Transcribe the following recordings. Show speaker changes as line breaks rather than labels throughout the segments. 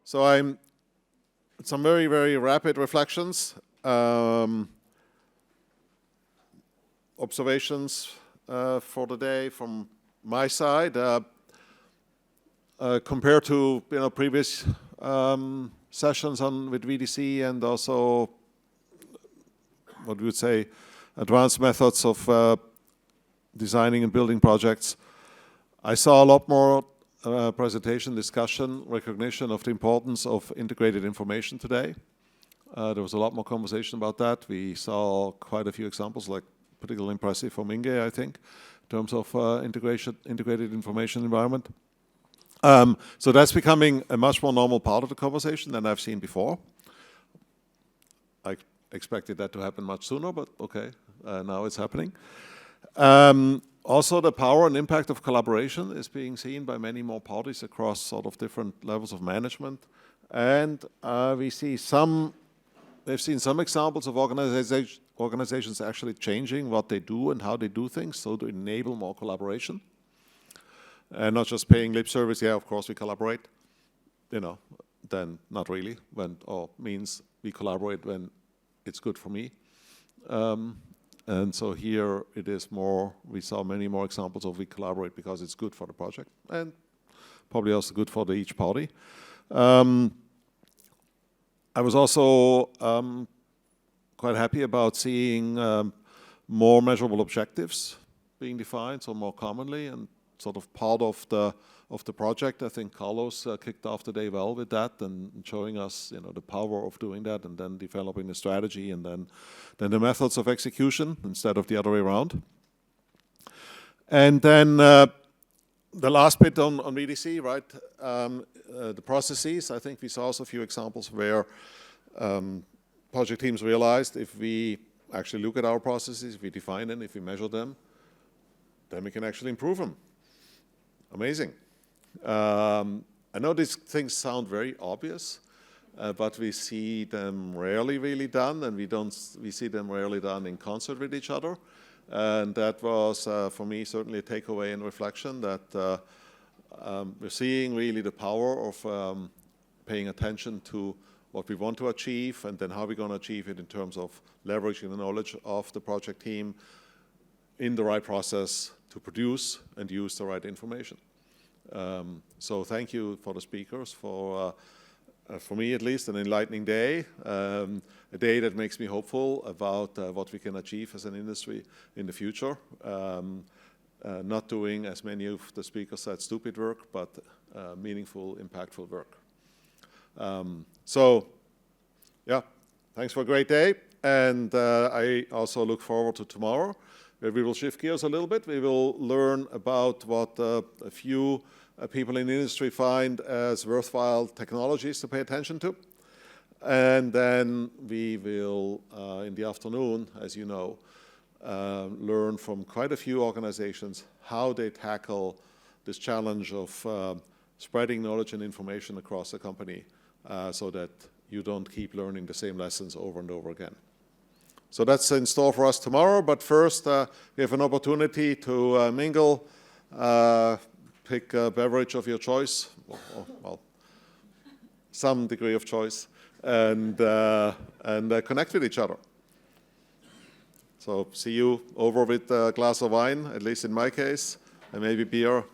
So some very, very rapid reflections, observations for the day from my side. Compared to previous sessions with VDC and also what we would say advanced methods of designing and building projects, I saw a lot more presentation, discussion, recognition of the importance of integrated information today. There was a lot more conversation about that. We saw quite a few examples, like particularly impressive from Inge, I think, in terms of integrated information environment. So that's becoming a much more normal part of the conversation than I've seen before. I expected that to happen much sooner, but okay, now it's happening. Also, the power and impact of collaboration is being seen by many more parties across sort of different levels of management. And we've seen some examples of organizations actually changing what they do and how they do things, so to enable more collaboration. And not just paying lip service, yeah, of course we collaborate, then not really, or means we collaborate when it's good for me. And so here it is more, we saw many more examples of we collaborate because it's good for the project and probably also good for each party. I was also quite happy about seeing more measurable objectives being defined, so more commonly, and sort of part of the project. I think Carlos kicked off the day well with that and showing us the power of doing that and then developing the strategy and then the methods of execution instead of the other way around. And then the last bit on VDC, right? The processes. I think we saw also a few examples where project teams realized if we actually look at our processes, if we define them, if we measure them, then we can actually improve them. Amazing. I know these things sound very obvious, but we see them rarely really done, and we see them rarely done in concert with each other. And that was, for me, certainly a takeaway and reflection that we're seeing really the power of paying attention to what we want to achieve and then how we're going to achieve it in terms of leveraging the knowledge of the project team in the right process to produce and use the right information. So thank you for the speakers for me at least, an enlightening day, a day that makes me hopeful about what we can achieve as an industry in the future. Not doing, as many of the speakers said, stupid work, but meaningful, impactful work. So, yeah, thanks for a great day. And I also look forward to tomorrow, where we will shift gears a little bit. We will learn about what a few people in the industry find as worthwhile technologies to pay attention to. And then we will, in the afternoon, as you know, learn from quite a few organizations how they tackle this challenge of spreading knowledge and information across the company so that you don't keep learning the same lessons over and over again. So that's in store for us tomorrow, but first we have an opportunity to mingle, pick a beverage of your choice, well, some degree of choice, and connect with each other. So see you over with a glass of wine, at least in my case, and maybe beer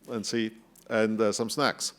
and some snacks.